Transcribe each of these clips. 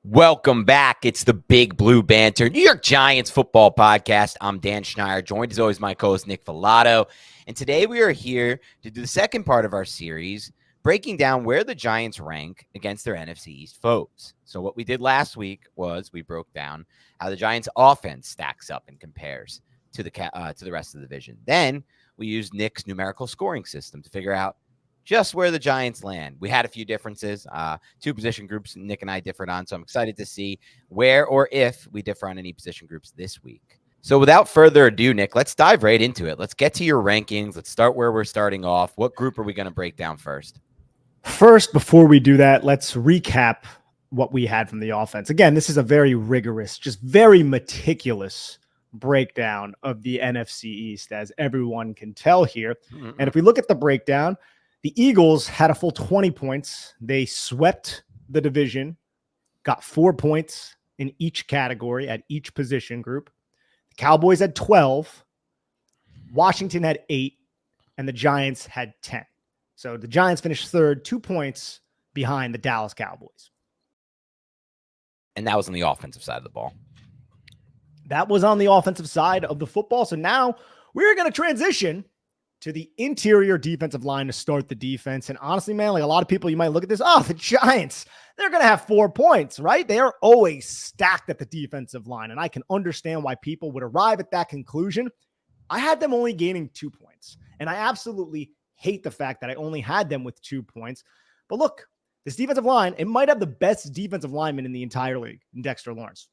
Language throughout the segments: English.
Welcome back. It's the Big Blue Banter, New York Giants football podcast. I'm Dan Schneider, joined as always my co-host Nick Filato. And today we are here to do the second part of our series, breaking down where the Giants rank against their NFC East foes. So what we did last week was we broke down how the Giants offense stacks up and compares to the rest of the division. Then we used Nick's numerical scoring system to figure out just where the Giants land. We had a few differences, two position groups Nick and I differed on, so I'm excited to see where or if we differ on any position groups this week. So without further ado, Nick, let's dive right into it. Let's get to your rankings. Let's start where we're starting off. What group are we going to break down first? First, before we do that, let's recap what we had from the offense. Again, this is a very rigorous, just very meticulous breakdown of the NFC East, as everyone can tell here. Mm-hmm. And if we look at the breakdown, the Eagles had a full 20 points. They swept the division, got 4 points in each category at each position group. The Cowboys had 12, Washington had 8, and the Giants had 10. So the Giants finished third, 2 points behind the Dallas Cowboys. And that was on the offensive side of the ball. That was on the offensive side of the football. So now we're going to transition to the interior defensive line to start the defense. And honestly, man, like a lot of people, you might look at this, the Giants, they're going to have 4 points, right? They are always stacked at the defensive line. And I can understand why people would arrive at that conclusion. I had them only gaining 2 points. And I absolutely hate the fact that I only had them with 2 points. But look, this defensive line, it might have the best defensive lineman in the entire league in Dexter Lawrence.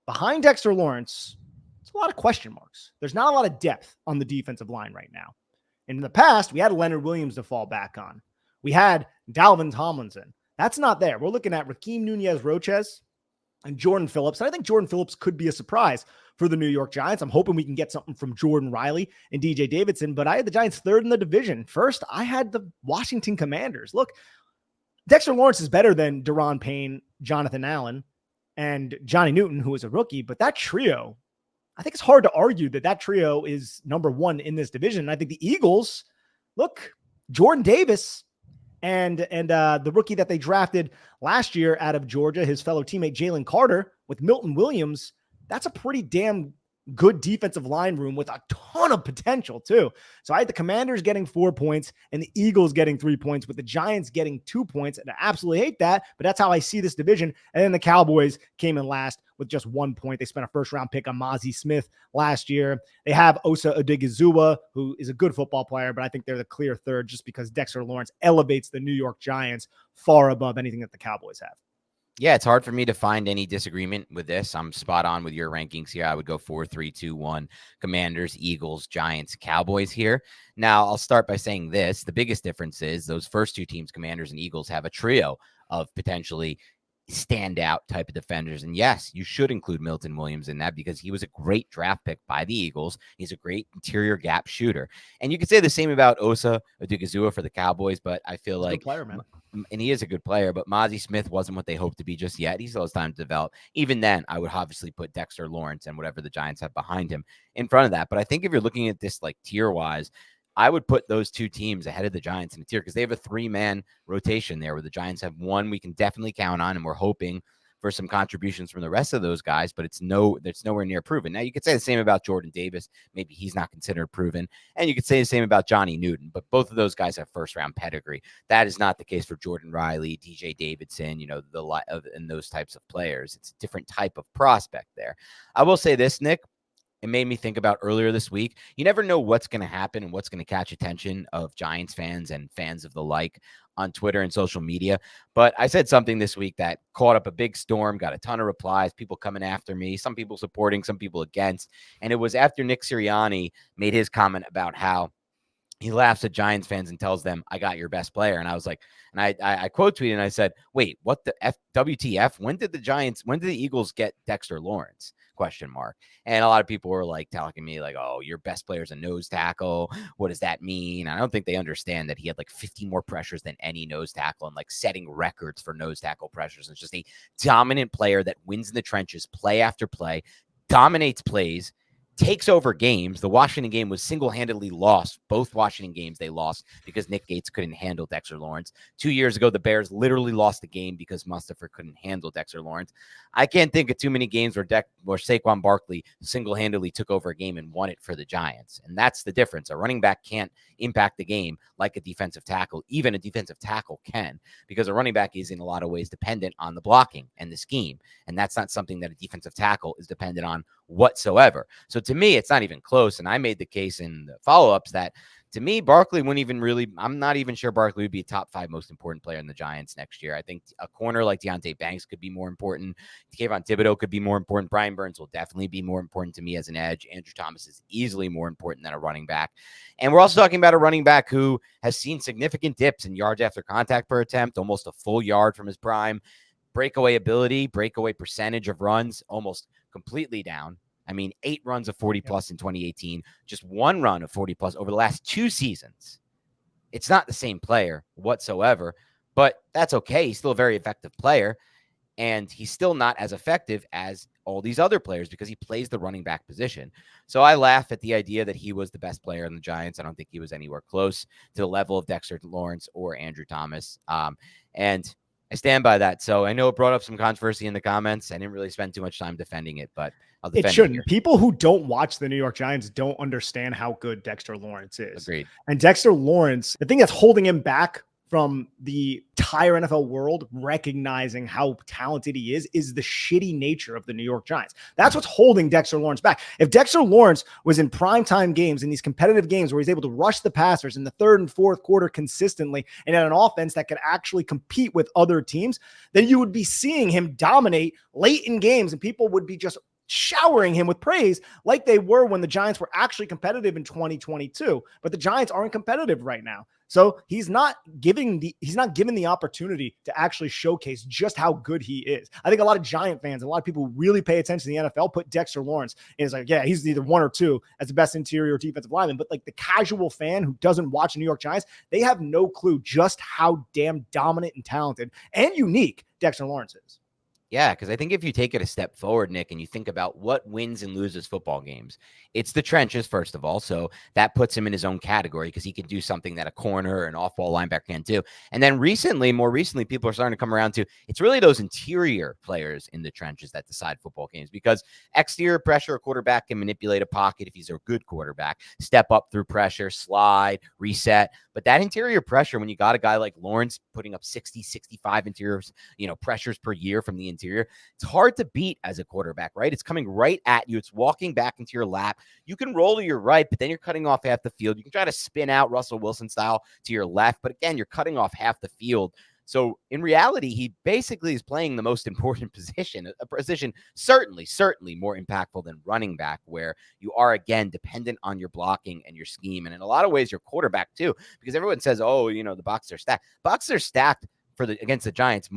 Behind Dexter Lawrence, it's a lot of question marks. There's not a lot of depth on the defensive line right now. And in the past, we had Leonard Williams to fall back on. We had Dalvin Tomlinson. That's not there. We're looking at Raheem Nunez-Roches and Jordan Phillips. And I think Jordan Phillips could be a surprise for the New York Giants. I'm hoping we can get something from Jordan Riley and DJ Davidson, but I had the Giants third in the division. First, I had the Washington Commanders. Look, Dexter Lawrence is better than Daron Payne, Jonathan Allen, and Johnny Newton, who is a rookie, but that trio, I think it's hard to argue that trio is number one in this division. And I think the Eagles, look, Jordan Davis and the rookie that they drafted last year out of Georgia, his fellow teammate Jalen Carter with Milton Williams, that's a pretty damn good defensive line room with a ton of potential too. So I had the Commanders getting 4 points and the Eagles getting 3 points with the Giants getting 2 points. And I absolutely hate that, but that's how I see this division. And then the Cowboys came in last with just 1 point. They spent a first round pick on Mozzie Smith last year. They have Osa Odigizua, who is a good football player, but I think they're the clear third just because Dexter Lawrence elevates the New York Giants far above anything that the Cowboys have. Yeah, it's hard for me to find any disagreement with this. I'm spot on with your rankings here. I would go 4, 3, 2, 1, Commanders, Eagles, Giants, Cowboys here. Now, I'll start by saying this. The biggest difference is those first two teams, Commanders and Eagles, have a trio of potentially standout type of defenders. And yes, you should include Milton Williams in that because he was a great draft pick by the Eagles. He's a great interior gap shooter. And you could say the same about Osa Odigizua for the Cowboys, but I feel like, player, man. And he is a good player, but Mozzie Smith wasn't what they hoped to be just yet. He still has time to develop. Even then, I would obviously put Dexter Lawrence and whatever the Giants have behind him in front of that. But I think if you're looking at this like tier-wise, I would put those two teams ahead of the Giants in a tier because they have a 3-man rotation there where the Giants have one we can definitely count on, and we're hoping for some contributions from the rest of those guys, but it's nowhere near proven. Now, you could say the same about Jordan Davis. Maybe he's not considered proven. And you could say the same about Johnny Newton, but both of those guys have first-round pedigree. That is not the case for Jordan Riley, DJ Davidson, and those types of players. It's a different type of prospect there. I will say this, Nick. It made me think about earlier this week. You never know what's going to happen and what's going to catch attention of Giants fans and fans of the like on Twitter and social media. But I said something this week that caught up a big storm, got a ton of replies, people coming after me, some people supporting, some people against. And it was after Nick Sirianni made his comment about how he laughs at Giants fans and tells them, I got your best player. And I was like, and I quote tweeted and I said, wait, what the WTF? When did the Eagles get Dexter Lawrence? ? And a lot of people were like telling me like, oh, your best player is a nose tackle. What does that mean? I don't think they understand that he had like 50 more pressures than any nose tackle and like setting records for nose tackle pressures. It's just a dominant player that wins in the trenches, play after play, dominates plays, takes over games. The Washington game was single-handedly lost. Both Washington games they lost because Nick Gates couldn't handle Dexter Lawrence. 2 years ago, the Bears literally lost the game because Mustafa couldn't handle Dexter Lawrence. I can't think of too many games where Saquon Barkley single-handedly took over a game and won it for the Giants. And that's the difference. A running back can't impact the game like a defensive tackle. Even a defensive tackle can, because a running back is in a lot of ways dependent on the blocking and the scheme. And that's not something that a defensive tackle is dependent on whatsoever. So to me, it's not even close. And I made the case in the follow-ups that to me, Barkley wouldn't even really, I'm not even sure Barkley would be a top 5 most important player in the Giants next year. I think a corner like Deonte Banks could be more important. Kayvon Thibodeau could be more important. Brian Burns will definitely be more important to me as an edge. Andrew Thomas is easily more important than a running back. And we're also talking about a running back who has seen significant dips in yards after contact per attempt, almost a full yard from his prime. Breakaway ability, breakaway percentage of runs, almost completely down. I mean, 8 runs of 40 plus in 2018, just 1 run of 40 plus over the last 2 seasons. It's not the same player whatsoever, but that's okay. He's still a very effective player, and he's still not as effective as all these other players because he plays the running back position. So I laugh at the idea that he was the best player in the Giants. I don't think he was anywhere close to the level of Dexter Lawrence or Andrew Thomas. And I stand by that. So I know it brought up some controversy in the comments. I didn't really spend too much time defending it, but I'll defend it. It shouldn't. People who don't watch the New York Giants don't understand how good Dexter Lawrence is. Agreed. And Dexter Lawrence, the thing that's holding him back from the entire NFL world recognizing how talented he is the shitty nature of the New York Giants. That's what's holding Dexter Lawrence back. If Dexter Lawrence was in primetime games, in these competitive games where he's able to rush the passers in the third and fourth quarter consistently and at an offense that could actually compete with other teams, then you would be seeing him dominate late in games and people would be just showering him with praise like they were when the Giants were actually competitive in 2022. But the Giants aren't competitive right now. So he's not given the opportunity to actually showcase just how good he is. I think a lot of Giant fans, a lot of people who really pay attention to the NFL put Dexter Lawrence and is like, yeah, he's either 1 or 2 as the best interior defensive lineman. But like the casual fan who doesn't watch the New York Giants, they have no clue just how damn dominant and talented and unique Dexter Lawrence is. Yeah, because I think if you take it a step forward, Nick, and you think about what wins and loses football games, it's the trenches, first of all. So that puts him in his own category because he can do something that a corner or an off-ball linebacker can't do. And then more recently, people are starting to come around to it's really those interior players in the trenches that decide football games, because exterior pressure, a quarterback can manipulate a pocket if he's a good quarterback, step up through pressure, slide, reset. But that interior pressure, when you got a guy like Lawrence putting up 60, 65 interior, pressures per year from the interior, it's hard to beat as a quarterback, right? It's coming right at you. It's walking back into your lap. You can roll to your right, but then you're cutting off half the field. You can try to spin out Russell Wilson style to your left, but again, you're cutting off half the field. So in reality, he basically is playing the most important position, a position certainly more impactful than running back, where you are, again, dependent on your blocking and your scheme. And in a lot of ways, your quarterback too, because everyone says, oh, the boxes are stacked. Boxes are stacked against the Giants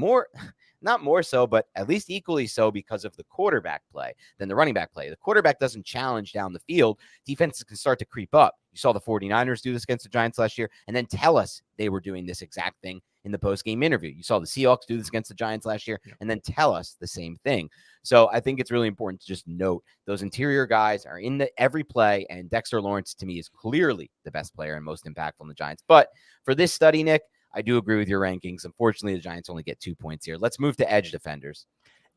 not more so, but at least equally so because of the quarterback play than the running back play. The quarterback doesn't challenge down the field. Defenses can start to creep up. You saw the 49ers do this against the Giants last year and then tell us they were doing this exact thing in the post-game interview. You saw the Seahawks do this against the Giants last year and then tell us the same thing. So I think it's really important to just note those interior guys are in every play, and Dexter Lawrence, to me, is clearly the best player and most impactful in the Giants. But for this study, Nick, I do agree with your rankings. Unfortunately, the Giants only get 2 points here. Let's move to edge defenders.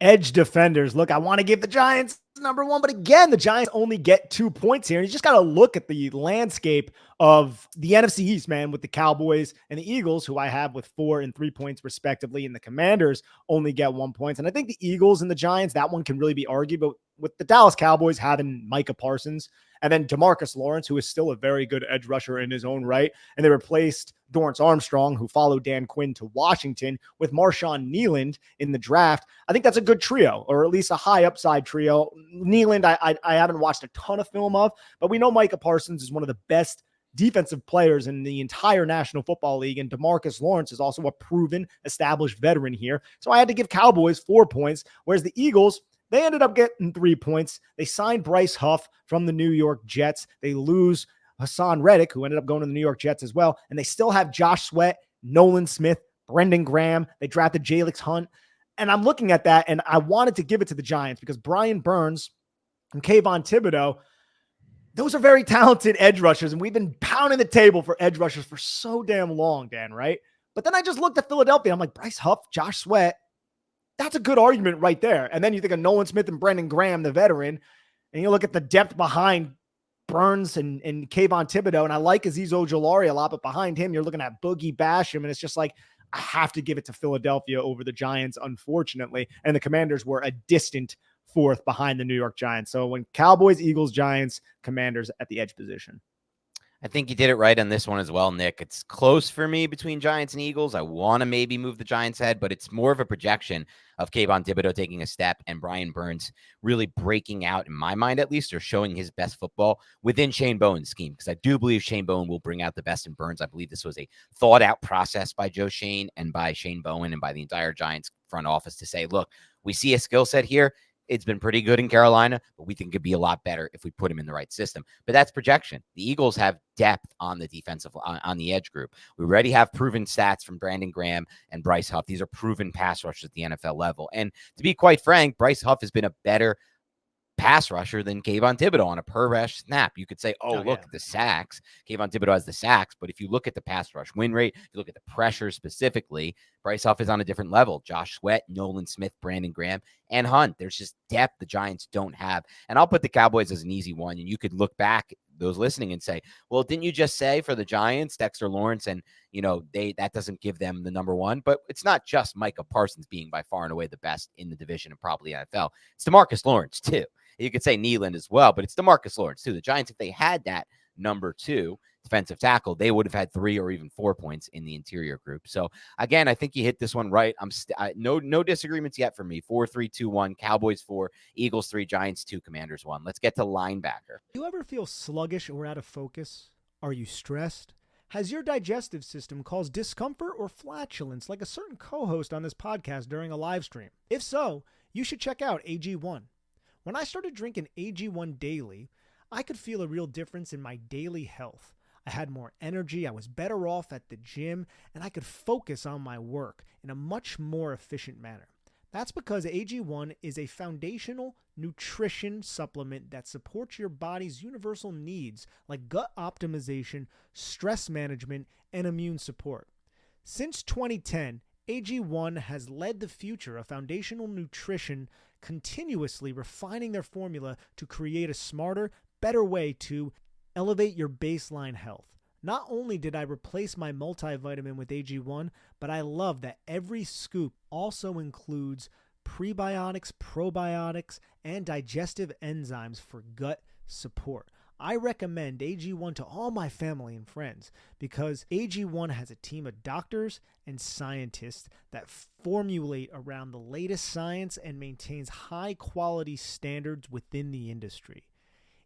Edge defenders. Look, I want to give the Giants number 1, but again, the Giants only get 2 points here. And you just got to look at the landscape of the NFC East, man, with the Cowboys and the Eagles, who I have with 4 and 3 points respectively, and the Commanders only get 1 point. And I think the Eagles and the Giants, that one can really be argued, but with the Dallas Cowboys having Micah Parsons and then DeMarcus Lawrence, who is still a very good edge rusher in his own right, and they replaced Dorrance Armstrong, who followed Dan Quinn to Washington, with Marshawn Kneeland in the draft. I think that's a good trio, or at least a high upside trio. Kneeland, I haven't watched a ton of film of, but we know Micah Parsons is one of the best defensive players in the entire National Football League, and DeMarcus Lawrence is also a proven, established veteran here. So I had to give Cowboys 4 points, whereas the Eagles, they ended up getting 3 points. They signed Bryce Huff from the New York Jets. They lose Hassan Reddick, who ended up going to the New York Jets as well. And they still have Josh Sweat, Nolan Smith, Brendan Graham. They drafted Jalix Hunt. And I'm looking at that, and I wanted to give it to the Giants because Brian Burns and Kayvon Thibodeau, those are very talented edge rushers, and we've been pounding the table for edge rushers for so damn long, Dan, right? But then I just looked at Philadelphia. I'm like, Bryce Huff, Josh Sweat. That's a good argument right there. And then you think of Nolan Smith and Brendan Graham, the veteran, and you look at the depth behind Burns and Kayvon Thibodeau, and I like Azeez Ojulari a lot, but behind him, you're looking at Boogie Basham, and it's just like, I have to give it to Philadelphia over the Giants, unfortunately. And the Commanders were a distant fourth behind the New York Giants. So when Cowboys, Eagles, Giants, Commanders at the edge position. I think you did it right on this one as well, Nick. It's close for me between Giants and Eagles. I want to maybe move the Giants ahead, but it's more of a projection of Kayvon Thibodeau taking a step and Brian Burns really breaking out, in my mind at least, or showing his best football within Shane Bowen's scheme, because I do believe Shane Bowen will bring out the best in Burns. I believe this was a thought-out process by Joe Shane and by Shane Bowen and by the entire Giants front office to say, look, we see a skill set here. It's been pretty good in Carolina, but we think it'd be a lot better if we put him in the right system. But that's projection. The Eagles have depth on the defensive, on the edge group. We already have proven stats from Brandon Graham and Bryce Huff. These are proven pass rushers at the NFL level. And to be quite frank, Bryce Huff has been a better pass rusher than Kayvon Thibodeau on a per rush snap. You could say, look at the sacks. Kayvon Thibodeau has the sacks, but if you look at the pass rush win rate, if you look at the pressure specifically, Bryce Huff is on a different level. Josh Sweat, Nolan Smith, Brandon Graham, and Hunt. There's just depth the Giants don't have. And I'll put the Cowboys as an easy one, and you could look back, those listening, and say, well, didn't you just say for the Giants, Dexter Lawrence, and that doesn't give them the number one? But it's not just Micah Parsons being by far and away the best in the division and probably NFL. It's DeMarcus Lawrence too. You could say Neeland as well, but it's DeMarcus Lawrence too. The Giants, if they had that number 2 defensive tackle, they would have had 3 or even 4 points in the interior group. So again, I think you hit this one right. No disagreements yet for me. 4-3-2-1, Cowboys 4, Eagles 3, Giants 2, Commanders 1. Let's get to linebacker. Do you ever feel sluggish or out of focus? Are you stressed? Has your digestive system caused discomfort or flatulence like a certain co-host on this podcast during a live stream? If so, you should check out AG1. When I started drinking AG1 daily, I could feel a real difference in my daily health. I had more energy, I was better off at the gym, and I could focus on my work in a much more efficient manner. That's because AG1 is a foundational nutrition supplement that supports your body's universal needs like gut optimization, stress management, and immune support. Since 2010, AG1 has led the future of foundational nutrition, continuously refining their formula to create a smarter, better way to elevate your baseline health. Not only did I replace my multivitamin with AG1, but I love that every scoop also includes prebiotics, probiotics, and digestive enzymes for gut support. I recommend AG1 to all my family and friends because AG1 has a team of doctors and scientists that formulate around the latest science and maintains high quality standards within the industry.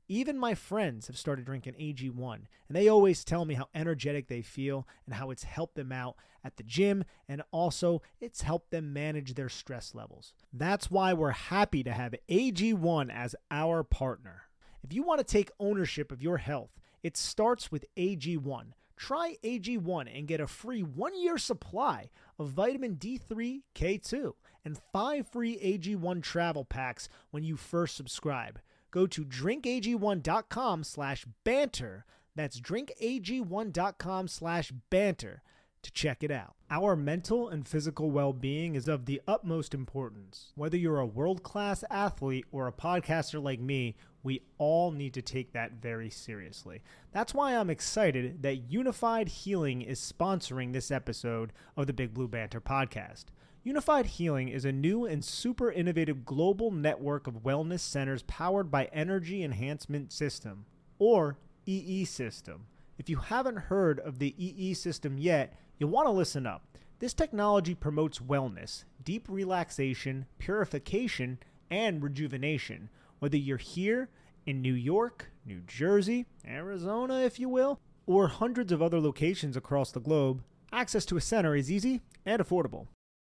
Even my friends have started drinking AG1, and they always tell me how energetic they feel and how it's helped them out at the gym, and also it's helped them manage their stress levels. That's why we're happy to have AG1 as our partner. If you want to take ownership of your health, it starts with AG1. Try AG1 and get a free 1-year supply of vitamin D3, K2, and 5 free AG1 travel packs when you first subscribe. Go to drinkag1.com/banter. That's drinkag1.com/banter to check it out. Our mental and physical well-being is of the utmost importance. Whether you're a world-class athlete or a podcaster like me, we all need to take that very seriously. That's why I'm excited that Unified Healing is sponsoring this episode of the Big Blue Banter podcast. Unified Healing is a new and super innovative global network of wellness centers powered by Energy Enhancement System, or EE System. If you haven't heard of the EE System yet, you'll want to listen up. This technology promotes wellness, deep relaxation, purification, and rejuvenation. Whether you're here in New York, New Jersey, Arizona, if you will, or hundreds of other locations across the globe, access to a center is easy and affordable.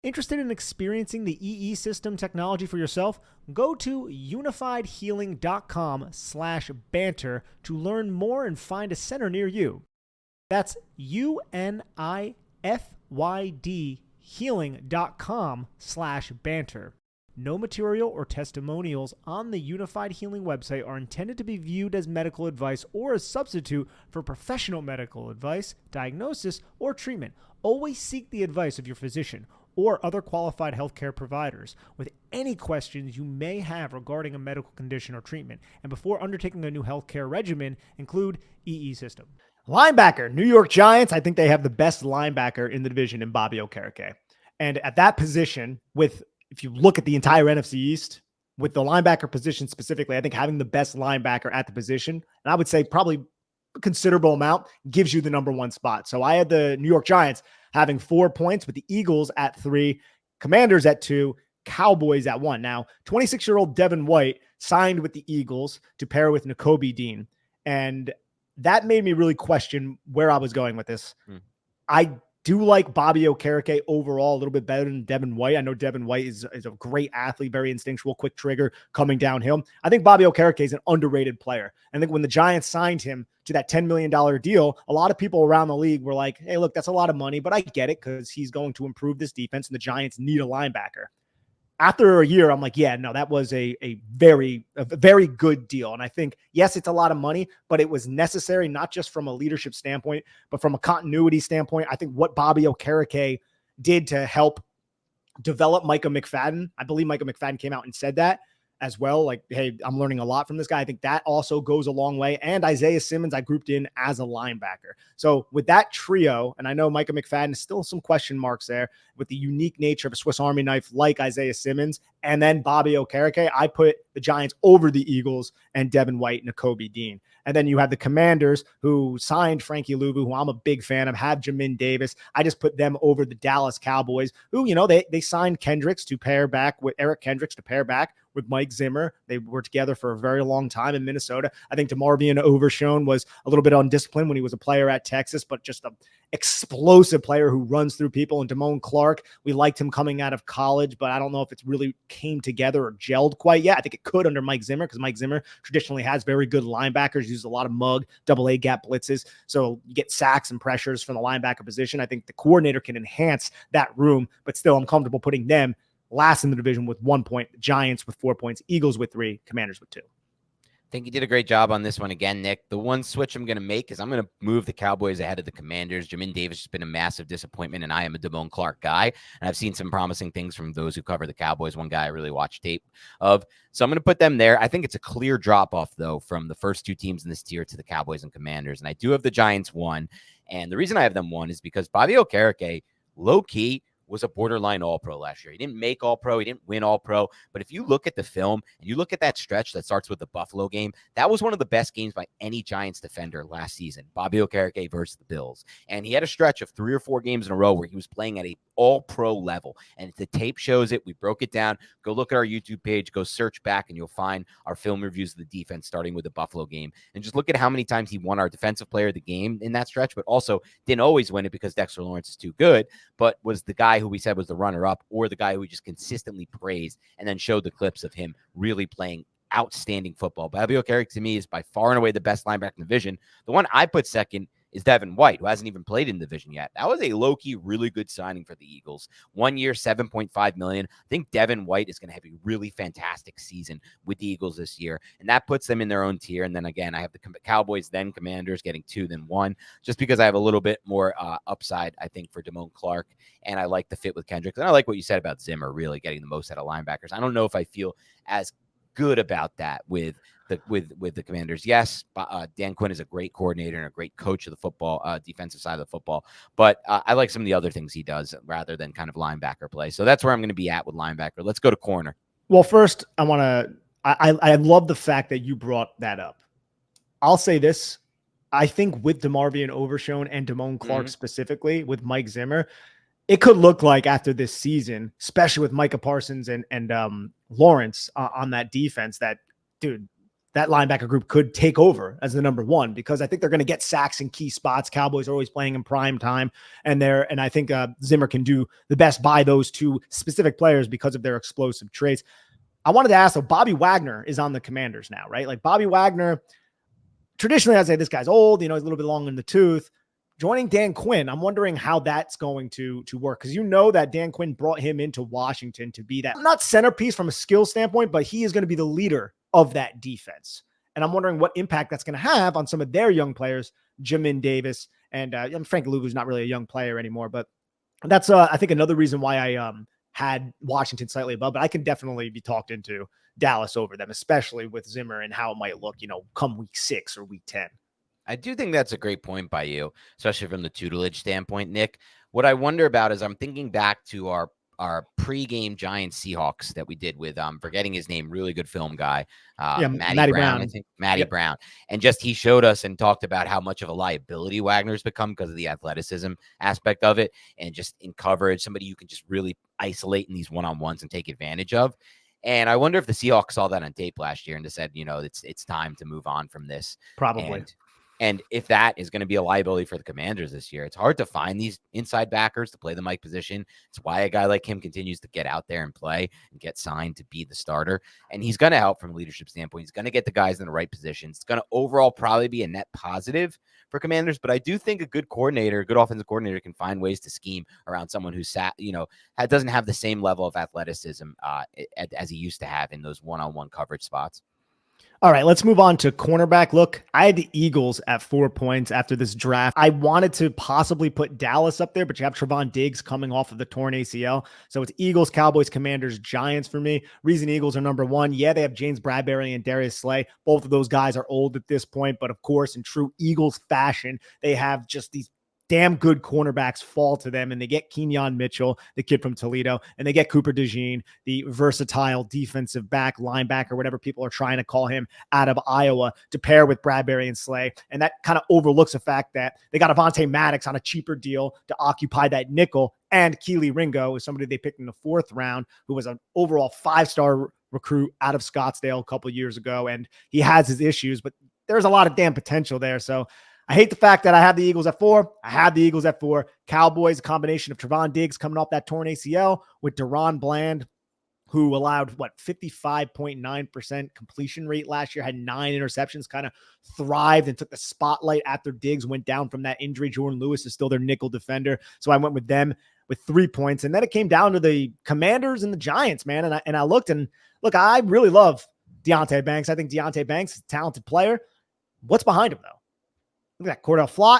Interested in experiencing the EE System technology for yourself? Go to unifiedhealing.com/banter to learn more and find a center near you. That's UNIFYD healing.com/banter. No material or testimonials on the Unified Healing website are intended to be viewed as medical advice or a substitute for professional medical advice, diagnosis, or treatment. Always seek the advice of your physician or other qualified healthcare providers with any questions you may have regarding a medical condition or treatment. And before undertaking a new healthcare regimen, include EE system. Linebacker, New York Giants. I think they have the best linebacker in the division in Bobby Okereke. And at that position, if you look at the entire NFC East, with the linebacker position specifically, I think having the best linebacker at the position, and I would say probably a considerable amount, gives you the number one spot. So I had the New York Giants having 4 points, with the Eagles at 3, Commanders at 2, Cowboys at 1. Now, 26-year-old Devin White signed with the Eagles to pair with Nakobe Dean. And that made me really question where I was going with this. I do like Bobby Okereke overall a little bit better than Devin White. I know Devin White is a great athlete, very instinctual, quick trigger coming downhill. I think Bobby Okereke is an underrated player. I think when the Giants signed him to that $10 million deal, a lot of people around the league were like, hey, look, that's a lot of money, but I get it because he's going to improve this defense and the Giants need a linebacker. After a year, I'm like, yeah, no, that was a very good deal. And I think, yes, it's a lot of money, but it was necessary, not just from a leadership standpoint, but from a continuity standpoint. I think what Bobby Okereke did to help develop Micah McFadden, I believe Micah McFadden came out and said that as well. Like, hey, I'm learning a lot from this guy. I think that also goes a long way. And Isaiah Simmons, I grouped in as a linebacker. So with that trio, and I know Micah McFadden is still some question marks there, with the unique nature of a Swiss Army knife like Isaiah Simmons, and then Bobby Okereke, I put the Giants over the Eagles and Devin White and Nakobe Dean. And then you have the Commanders, who signed Frankie Luvu, who I'm a big fan of, have Jamin Davis. I just put them over the Dallas Cowboys, who, they signed Kendricks to pair back with Eric Kendricks to pair back with Mike Zimmer. They were together for a very long time in Minnesota. I think DeMarvion Overshown was a little bit undisciplined when he was a player at Texas, but just an explosive player who runs through people. And Damone Clark, we liked him coming out of college, but I don't know if it's really came together or gelled quite yet. I think it could under Mike Zimmer, because Mike Zimmer traditionally has very good linebackers, uses a lot of mug, AA gap blitzes. So you get sacks and pressures from the linebacker position. I think the coordinator can enhance that room, but still I'm comfortable putting them last in the division with 1 point, Giants with 4 points, Eagles with 3, Commanders with 2. I think you did a great job on this one again, Nick. The one switch I'm going to make is I'm going to move the Cowboys ahead of the Commanders. Jamin Davis has been a massive disappointment, and I am a Damone Clark guy. And I've seen some promising things from those who cover the Cowboys. One guy I really watched tape of. So I'm going to put them there. I think it's a clear drop-off, though, from the first two teams in this tier to the Cowboys and Commanders. And I do have the Giants 1. And the reason I have them 1 is because Bobby Okereke, low-key, was a borderline All-Pro last year. He didn't make All-Pro. He didn't win All-Pro. But if you look at the film and you look at that stretch that starts with the Buffalo game, that was one of the best games by any Giants defender last season, Bobby Okereke versus the Bills. And he had a stretch of 3 or 4 games in a row where he was playing at a All-Pro level. And if the tape shows it, we broke it down. Go look at our YouTube page, go search back, and you'll find our film reviews of the defense starting with the Buffalo game. And just look at how many times he won our defensive player of the game in that stretch, but also didn't always win it because Dexter Lawrence is too good, but was the guy who we said was the runner-up, or the guy who we just consistently praised and then showed the clips of him really playing outstanding football. Bobby Okereke, to me, is by far and away the best linebacker in the division. The one I put second is Devin White, who hasn't even played in the division yet. That was a low-key, really good signing for the Eagles. 1 year, $7.5 million. I think Devin White is going to have a really fantastic season with the Eagles this year, and that puts them in their own tier. And then again, I have the Cowboys, then Commanders, getting 2, then 1, just because I have a little bit more upside, I think, for Damone Clark, and I like the fit with Kendricks. And I like what you said about Zimmer really getting the most out of linebackers. I don't know if I feel as good about that with the Commanders. Yes, Dan Quinn is a great coordinator and a great coach of the football, defensive side of the football, but I like some of the other things he does rather than kind of linebacker play. So that's where I'm going to be at with linebacker. Let's go to corner. Well, first, I love the fact that you brought that up. I'll say this. I think with DeMarvion Overshown and Damone Clark specifically, with Mike Zimmer, it could look like after this season, especially with Micah Parsons and Lawrence on that defense, that, dude, that linebacker group could take over as the number 1, because I think they're going to get sacks in key spots. Cowboys are always playing in prime time, and I think Zimmer can do the best by those 2 specific players because of their explosive traits. I wanted to ask, so Bobby Wagner is on the Commanders now, right? Like Bobby Wagner, traditionally I'd say this guy's old, he's a little bit long in the tooth. joining Dan Quinn, I'm wondering how that's going to work, because you know that Dan Quinn brought him into Washington to be that, not centerpiece from a skill standpoint, but he is going to be the leader of that defense. And I'm wondering what impact that's going to have on some of their young players, Jamin Davis and Frank Luvu's not really a young player anymore, but that's I think another reason why I had Washington slightly above, but I can definitely be talked into Dallas over them, especially with Zimmer and how it might look, come week 6 or week 10. I do think that's a great point by you, especially from the tutelage standpoint, Nick. What I wonder about is I'm thinking back to our pregame Giants Seahawks that we did with forgetting his name, really good film guy, Matty Brown. I think Matty Brown, and just he showed us and talked about how much of a liability Wagner's become because of the athleticism aspect of it, and just in coverage, somebody you can just really isolate in these one-on-ones and take advantage of. And I wonder if the Seahawks saw that on tape last year and decided, it's time to move on from this. Probably. And if that is going to be a liability for the Commanders this year, it's hard to find these inside backers to play the Mike position. It's why a guy like him continues to get out there and play and get signed to be the starter. And he's going to help from a leadership standpoint. He's going to get the guys in the right positions. It's going to overall probably be a net positive for Commanders. But I do think a good offensive coordinator can find ways to scheme around someone who's doesn't have the same level of athleticism as he used to have in those one-on-one coverage spots. All right, let's move on to cornerback. Look, I had the Eagles at 4 points after this draft. I wanted to possibly put Dallas up there, but you have Trevon Diggs coming off of the torn ACL. So it's Eagles, Cowboys, Commanders, Giants for me. Reason Eagles are number 1. Yeah, they have James Bradbury and Darius Slay. Both of those guys are old at this point, but of course, in true Eagles fashion, they have just these damn good cornerbacks fall to them, and they get Kenyon Mitchell, the kid from Toledo, and they get Cooper DeJean, the versatile defensive back, linebacker, whatever people are trying to call him, out of Iowa, to pair with Bradbury and Slay. And that kind of overlooks the fact that they got Avonte Maddox on a cheaper deal to occupy that nickel, and Keely Ringo is somebody they picked in the 4th round, who was an overall 5-star recruit out of Scottsdale a couple years ago, and he has his issues, but there's a lot of damn potential there. So I hate the fact that I have the Eagles at 4. I have the Eagles at 4. Cowboys, a combination of Trevon Diggs coming off that torn ACL with Deron Bland, who allowed 55.9% completion rate last year, had 9 interceptions, kind of thrived and took the spotlight after Diggs went down from that injury. Jordan Lewis is still their nickel defender. So I went with them with 3 points. And then it came down to the Commanders and the Giants, man. And I looked, and look, I really love Deonte Banks. I think Deonte Banks is a talented player. What's behind him, though? Look at that Cordell Flott.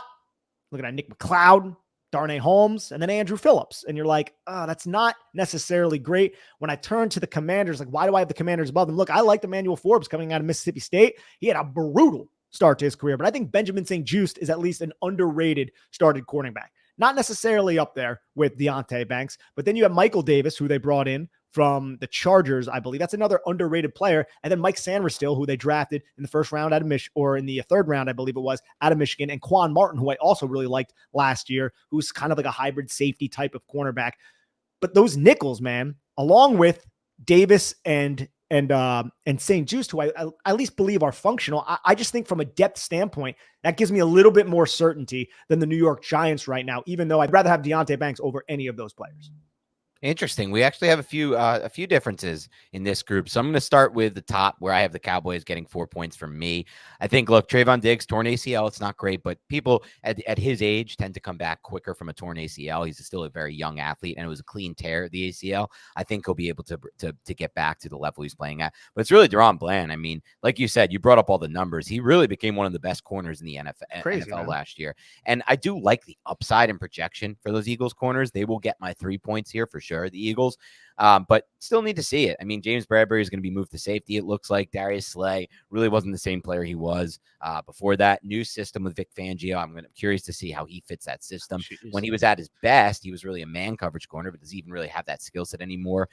Look at that Nick McLeod, Darnay Holmes, and then Andrew Phillips. And you're like, oh, that's not necessarily great. When I turn to the Commanders, like, why do I have the Commanders above them? Look, I like Emmanuel Forbes coming out of Mississippi State. He had a brutal start to his career, but I think Benjamin St-Juste is at least an underrated started cornerback. Not necessarily up there with Deonte Banks, but then you have Michael Davis, who they brought in from the Chargers, I believe. That's another underrated player. And then Mike Sanderstill, who they drafted in the 1st round out of Michigan, or in the 3rd round, I believe it was, out of Michigan. And Quan Martin, who I also really liked last year, who's kind of like a hybrid safety type of cornerback. But those nickels, man, along with Davis and St-Juste, who I at least believe are functional, I just think from a depth standpoint, that gives me a little bit more certainty than the New York Giants right now, even though I'd rather have Deonte Banks over any of those players. Interesting. We actually have a few differences in this group. So I'm going to start with the top, where I have the Cowboys getting 4 points from me. I think, look, Trevon Diggs, torn ACL, it's not great, but people at his age tend to come back quicker from a torn ACL. He's still a very young athlete, and it was a clean tear of the ACL. I think he'll be able to get back to the level he's playing at. But it's really Deron Bland. I mean, like you said, you brought up all the numbers. He really became one of the best corners in the NFL last year. And I do like the upside and projection for those Eagles corners. They will get my 3 points here for sure. The Eagles, but still need to see it. I mean, James Bradbury is going to be moved to safety. It looks like Darius Slay really wasn't the same player he was before that. New system with Vic Fangio. I'm curious to see how he fits that system. When he was at his best, he was really a man coverage corner, but does he even really have that skill set anymore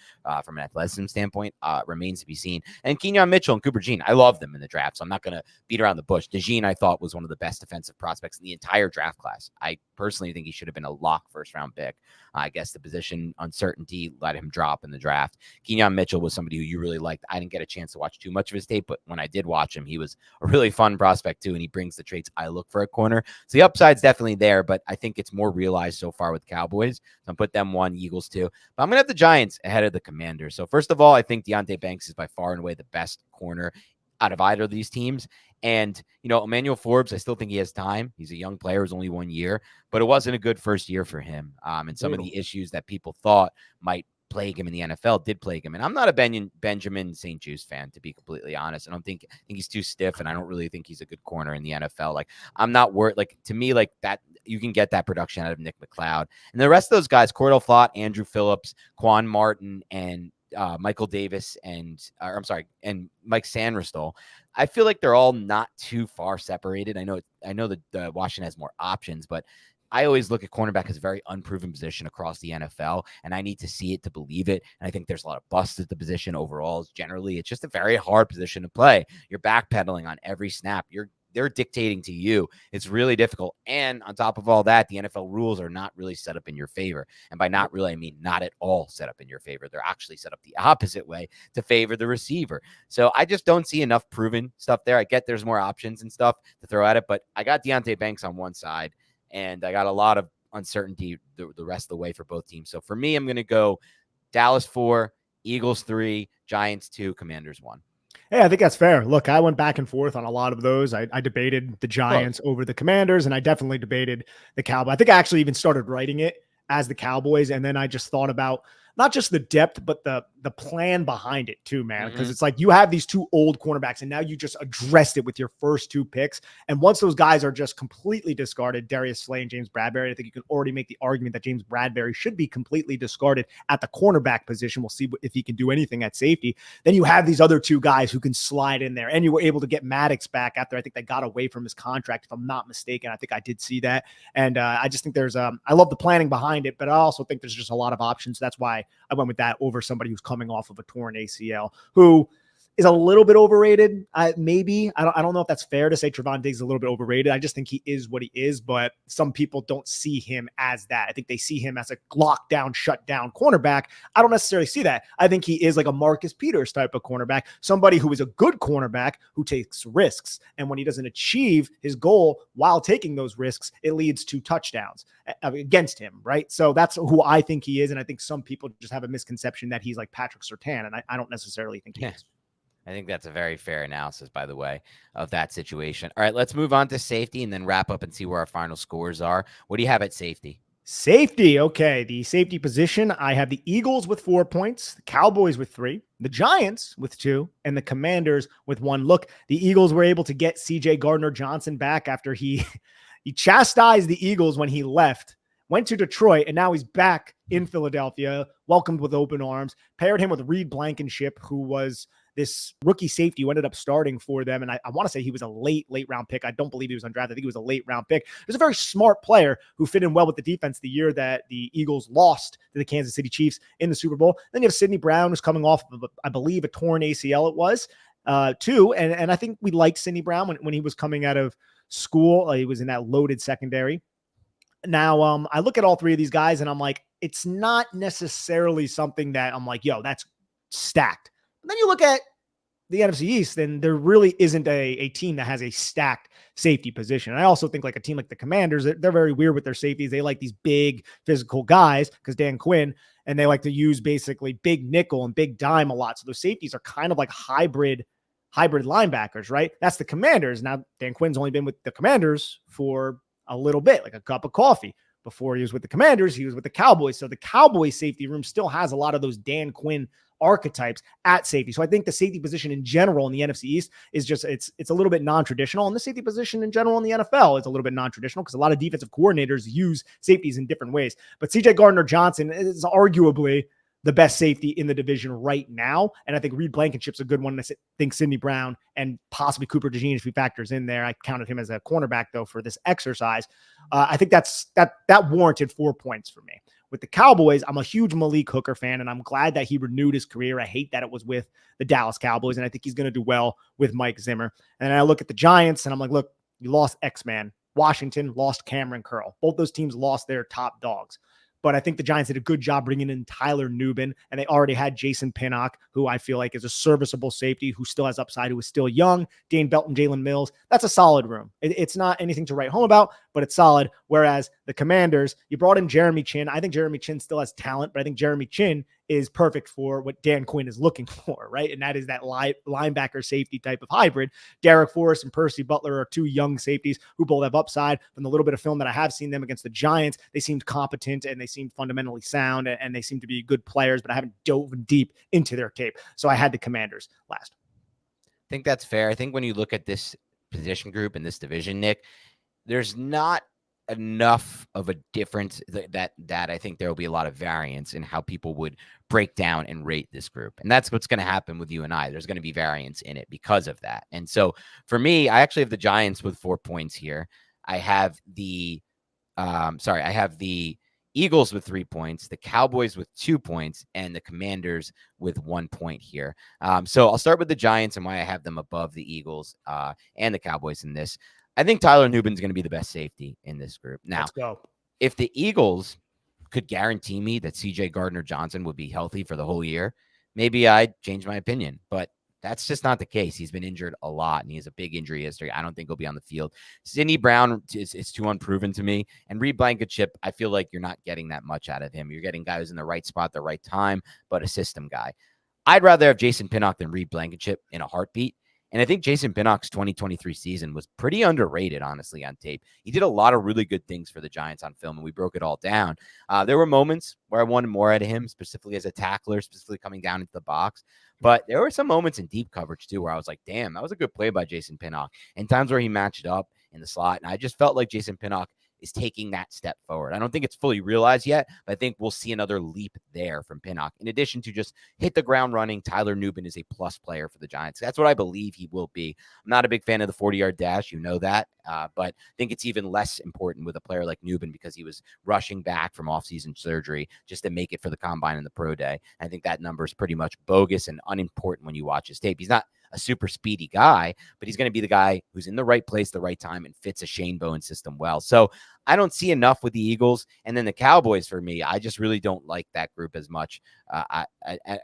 from an athleticism standpoint? Remains to be seen. And Kenyon Mitchell and Cooper DeJean, I love them in the draft, so I'm not going to beat around the bush. DeJean, I thought, was one of the best defensive prospects in the entire draft class. I personally think he should have been a lock 1st-round pick. I guess the position uncertainty let him drop in the draft. Kenyon Mitchell was somebody who you really liked. I didn't get a chance to watch too much of his tape, but when I did watch him, he was a really fun prospect too, and he brings the traits I look for a corner. So the upside's definitely there, but I think it's more realized so far with Cowboys. So I'm put them 1, Eagles 2. But I'm going to have the Giants ahead of the Commanders. So first of all, I think Deonte Banks is by far and away the best corner out of either of these teams. And, Emmanuel Forbes, I still think he has time. He's a young player, it's only 1 year, but it wasn't a good first year for him. And some of the issues that people thought might plague him in the NFL did plague him. And I'm not a Benjamin St. Juste fan, to be completely honest. I think he's too stiff, and I don't really think he's a good corner in the NFL. Like, I'm not worried. Like, to me, like that, you can get that production out of Nick McLeod. And the rest of those guys, Cordell Flott, Andrew Phillips, Quan Martin, and Michael Davis, and Mike Sanderstall. I feel like they're all not too far separated. I know that Washington has more options, but I always look at cornerback as a very unproven position across the NFL, and I need to see it to believe it. And I think there's a lot of busts at the position overall. Generally, it's just a very hard position to play. You're backpedaling on every snap. They're dictating to you. It's really difficult. And on top of all that, the NFL rules are not really set up in your favor. And by not really, I mean not at all set up in your favor. They're actually set up the opposite way to favor the receiver. So I just don't see enough proven stuff there. I get there's more options and stuff to throw at it, but I got Deonte Banks on one side, and I got a lot of uncertainty the rest of the way for both teams. So for me, I'm going to go Dallas 4, Eagles 3, Giants 2, Commanders 1. Hey, I think that's fair. Look, I went back and forth on a lot of those. I debated the Giants over the Commanders, and I definitely debated the Cowboys. I think I actually even started writing it as the Cowboys, and then I just thought about not just the depth, but the plan behind it too, man. Because it's like you have these two old cornerbacks, and now you just addressed it with your first two picks. And once those guys are just completely discarded, Darius Slay and James Bradbury, I think you can already make the argument that James Bradbury should be completely discarded at the cornerback position. We'll see if he can do anything at safety. Then you have these other two guys who can slide in there. And you were able to get Maddox back after I think they got away from his contract, if I'm not mistaken. I think I did see that. And I just think I love the planning behind it, but I also think there's just a lot of options. That's why I went with that over somebody who's coming off of a torn ACL, who is a little bit overrated. Maybe I don't know if that's fair to say Trevon Diggs is a little bit overrated. I just think he is what he is, but some people don't see him as that. I think they see him as a lockdown, shut down cornerback. I don't necessarily see that. I think he is like a Marcus Peters type of cornerback, somebody who is a good cornerback who takes risks. And when he doesn't achieve his goal while taking those risks, it leads to touchdowns against him, right? So that's who I think he is. And I think some people just have a misconception that he's like Patrick Surtain, and I don't necessarily think he is. I think that's a very fair analysis, by the way, of that situation. All right, let's move on to safety and then wrap up and see where our final scores are. What do you have at safety? Safety. Okay. The safety position, I have the Eagles with 4 points, the Cowboys with 3, the Giants with 2, and the Commanders with 1. Look, the Eagles were able to get CJ Gardner-Johnson back after he chastised the Eagles when he left, went to Detroit, and now he's back in Philadelphia, welcomed with open arms, paired him with Reed Blankenship, who was this rookie safety who ended up starting for them. And I want to say he was a late round pick. I don't believe he was undrafted. I think he was a late round pick. He was a very smart player who fit in well with the defense the year that the Eagles lost to the Kansas City Chiefs in the Super Bowl. Then you have Sidney Brown, who's coming off of, I believe, a torn ACL it was, too. And I think we liked Sidney Brown when he was coming out of school. He was in that loaded secondary. Now, I look at all three of these guys and I'm like, it's not necessarily something that I'm like, yo, that's stacked. But then you look at the NFC East, and there really isn't a team that has a stacked safety position. And I also think like a team like the Commanders, they're very weird with their safeties. They like these big physical guys because Dan Quinn, and they like to use basically big nickel and big dime a lot. So those safeties are kind of like hybrid linebackers, right? That's the Commanders. Now, Dan Quinn's only been with the Commanders for a little bit, like a cup of coffee. Before he was with the Commanders, he was with the Cowboys. So the Cowboys safety room still has a lot of those Dan Quinn archetypes at safety. So I think the safety position in general in the NFC East is just, it's a little bit non-traditional. And the safety position in general in the NFL is a little bit non-traditional because a lot of defensive coordinators use safeties in different ways. But CJ Gardner-Johnson is arguably the best safety in the division right now. And I think Reed Blankenship's a good one. I think Sidney Brown and possibly Cooper DeJean, if he factors in there. I counted him as a cornerback though for this exercise. I think that warranted 4 points for me. With the Cowboys, I'm a huge Malik Hooker fan, and I'm glad that he renewed his career. I hate that it was with the Dallas Cowboys, and I think he's going to do well with Mike Zimmer. And I look at the Giants, and I'm like, look, you lost X-Man. Washington lost Cameron Curl. Both those teams lost their top dogs. But I think the Giants did a good job bringing in Tyler Nubin, and they already had Jason Pinnock, who I feel like is a serviceable safety, who still has upside, who is still young. Dane Belton, Jalen Mills. That's a solid room. It's not anything to write home about, but it's solid. Whereas the Commanders, you brought in Jeremy Chin. I think Jeremy Chin still has talent, but I think Jeremy Chin is perfect for what Dan Quinn is looking for, right? And that is that linebacker safety type of hybrid. Derek Forrest and Percy Butler are two young safeties who both have upside. From the little bit of film that I have seen them against the Giants, they seemed competent and they seemed fundamentally sound and they seem to be good players, but I haven't dove deep into their tape. So I had the Commanders last. I think that's fair. I think when you look at this position group in this division, Nick, there's not enough of a difference that I think there will be a lot of variance in how people would break down and rate this group. And that's what's going to happen with you and I. There's going to be variance in it because of that. And so for me, I actually have the Giants with 4 points here. I have the Eagles with 3 points, the Cowboys with 2 points, and the Commanders with 1 point here. So I'll start with the Giants and why I have them above the Eagles and the Cowboys in this. I think Tyler Nubin's going to be the best safety in this group. Now, let's go. If the Eagles could guarantee me that CJ Gardner-Johnson would be healthy for the whole year, maybe I'd change my opinion. But that's just not the case. He's been injured a lot, and he has a big injury history. I don't think he'll be on the field. Sidney Brown is too unproven to me. And Reed Blankenship, I feel like you're not getting that much out of him. You're getting guys in the right spot at the right time, but a system guy. I'd rather have Jason Pinnock than Reed Blankenship in a heartbeat. And I think Jason Pinnock's 2023 season was pretty underrated, honestly, on tape. He did a lot of really good things for the Giants on film, and we broke it all down. There were moments where I wanted more out of him, specifically as a tackler, specifically coming down into the box. But there were some moments in deep coverage, too, where I was like, damn, that was a good play by Jason Pinnock. And times where he matched up in the slot. And I just felt like Jason Pinnock is taking that step forward. I don't think it's fully realized yet, but I think we'll see another leap there from Pinnock. In addition to just hit the ground running, Tyler Nubin is a plus player for the Giants. That's what I believe he will be. I'm not a big fan of the 40-yard dash. You know that. But I think it's even less important with a player like Nubin because he was rushing back from offseason surgery just to make it for the combine and the pro day. I think that number is pretty much bogus and unimportant when you watch his tape. He's not a super speedy guy, but he's going to be the guy who's in the right place, the right time, and fits a Shane Bowen system well. So I don't see enough with the Eagles. And then the Cowboys, for me, I just really don't like that group as much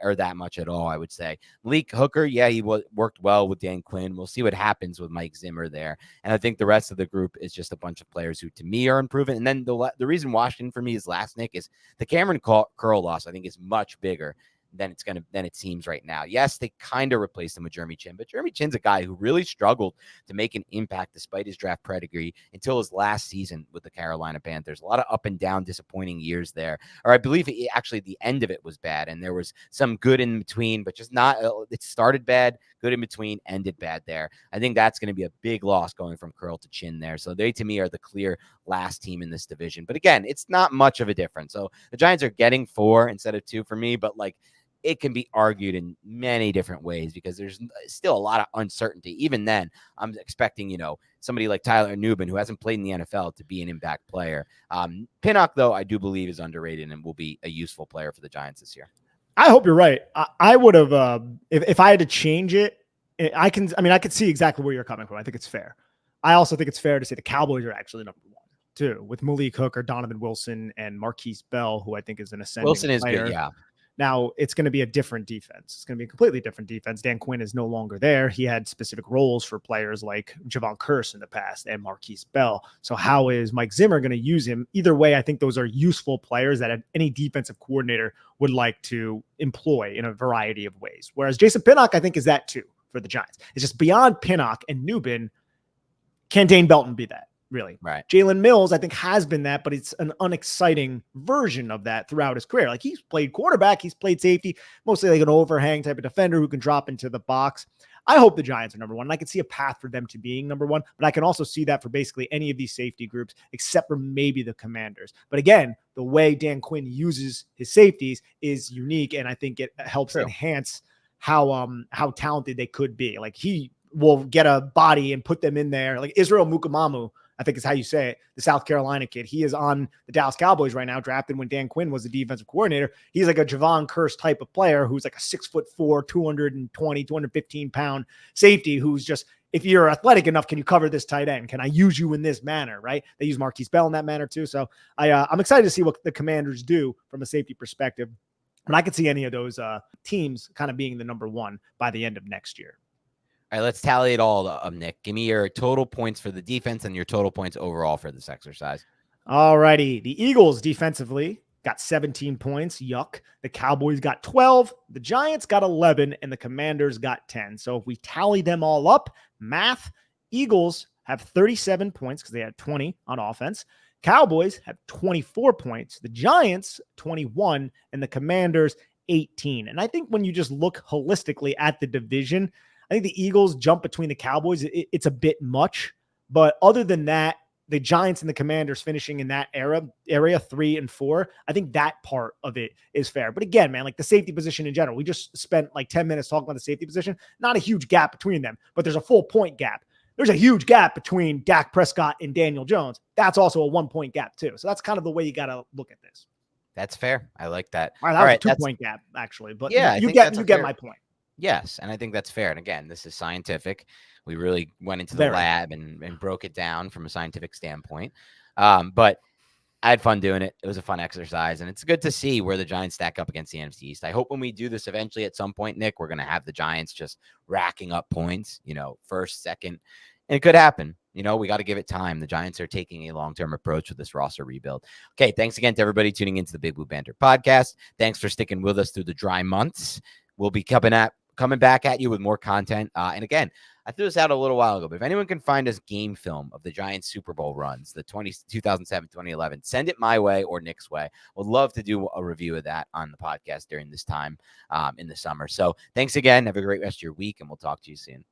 or that much at all, I would say. Malik Hooker, yeah, he worked well with Dan Quinn. We'll see what happens with Mike Zimmer there. And I think the rest of the group is just a bunch of players who, to me, are unproven. And then the reason Washington, for me, is last, Nick, is the Cameron Curl loss, I think, is much bigger than it seems right now. Yes, they kind of replaced him with Jeremy Chin, but Jeremy Chin's a guy who really struggled to make an impact despite his draft pedigree until his last season with the Carolina Panthers. A lot of up and down, disappointing years there. Or I believe actually the end of it was bad, and there was some good in between, but just not. It started bad, good in between, ended bad there. I think that's going to be a big loss going from Curl to Chin there. So they, to me, are the clear last team in this division. But again, it's not much of a difference. So the Giants are getting 4 instead of 2 for me, but like, it can be argued in many different ways because there's still a lot of uncertainty. Even then, I'm expecting, somebody like Tyler Nubin, who hasn't played in the NFL, to be an impact player. Pinnock, though, I do believe is underrated and will be a useful player for the Giants this year. I hope you're right. I would have, if I had to change it, I could see exactly where you're coming from. I think it's fair. I also think it's fair to say the Cowboys are actually number 1, too, with Malik Hooker, Donovan Wilson, and Marquise Bell, who I think is an ascending Wilson is player. good, yeah. Now, it's going to be a different defense. It's going to be a completely different defense. Dan Quinn is no longer there. He had specific roles for players like Javon Curse in the past and Marquise Bell. So how is Mike Zimmer going to use him? Either way, I think those are useful players that any defensive coordinator would like to employ in a variety of ways. Whereas Jason Pinnock, I think, is that too for the Giants. It's just beyond Pinnock and Nubin. Can Dane Belton be that? Really. Right. Jalen Mills, I think, has been that, but it's an unexciting version of that throughout his career. Like, he's played quarterback, he's played safety, mostly like an overhang type of defender who can drop into the box. I hope the Giants are number 1, and I can see a path for them to being number 1, but I can also see that for basically any of these safety groups, except for maybe the Commanders. But again, the way Dan Quinn uses his safeties is unique, and I think it helps enhance how talented they could be. Like, he will get a body and put them in there. Like Israel Mukamamu, I think is how you say it, the South Carolina kid. He is on the Dallas Cowboys right now, drafted when Dan Quinn was the defensive coordinator. He's like a Javon Curse type of player who's like a 6'4", 220, 215 pound safety who's just, if you're athletic enough, can you cover this tight end? Can I use you in this manner, right? They use Marquise Bell in that manner too. So I'm excited to see what the Commanders do from a safety perspective. And I could see any of those teams kind of being the number 1 by the end of next year. All right, let's tally it all up, Nick. Give me your total points for the defense and your total points overall for this exercise. All righty. The Eagles defensively got 17 points. Yuck. The Cowboys got 12. The Giants got 11. And the Commanders got 10. So if we tally them all up, math, Eagles have 37 points because they had 20 on offense. Cowboys have 24 points. The Giants, 21. And the Commanders, 18. And I think when you just look holistically at the division, I think the Eagles jump between the Cowboys. It's a bit much. But other than that, the Giants and the Commanders finishing in that area 3 and 4, I think that part of it is fair. But again, man, like the safety position in general, we just spent like 10 minutes talking about the safety position. Not a huge gap between them, but there's a full point gap. There's a huge gap between Dak Prescott and Daniel Jones. That's also a 1 point gap too. So that's kind of the way you got to look at this. That's fair. I like that. All right, that was a 2 point gap actually, but yeah, you get my point. Yes, and I think that's fair. And again, this is scientific. We really went into the lab and broke it down from a scientific standpoint. But I had fun doing it. It was a fun exercise, and it's good to see where the Giants stack up against the NFC East. I hope when we do this eventually at some point, Nick, we're going to have the Giants just racking up points, first, second, and it could happen. We got to give it time. The Giants are taking a long-term approach with this roster rebuild. Okay, thanks again to everybody tuning into the Big Blue Banter podcast. Thanks for sticking with us through the dry months. We'll be coming back at you with more content. And again, I threw this out a little while ago, but if anyone can find us game film of the Giants Super Bowl runs, the 2007, 2011, send it my way or Nick's way. Would love to do a review of that on the podcast during this time in the summer. So thanks again. Have a great rest of your week, and we'll talk to you soon.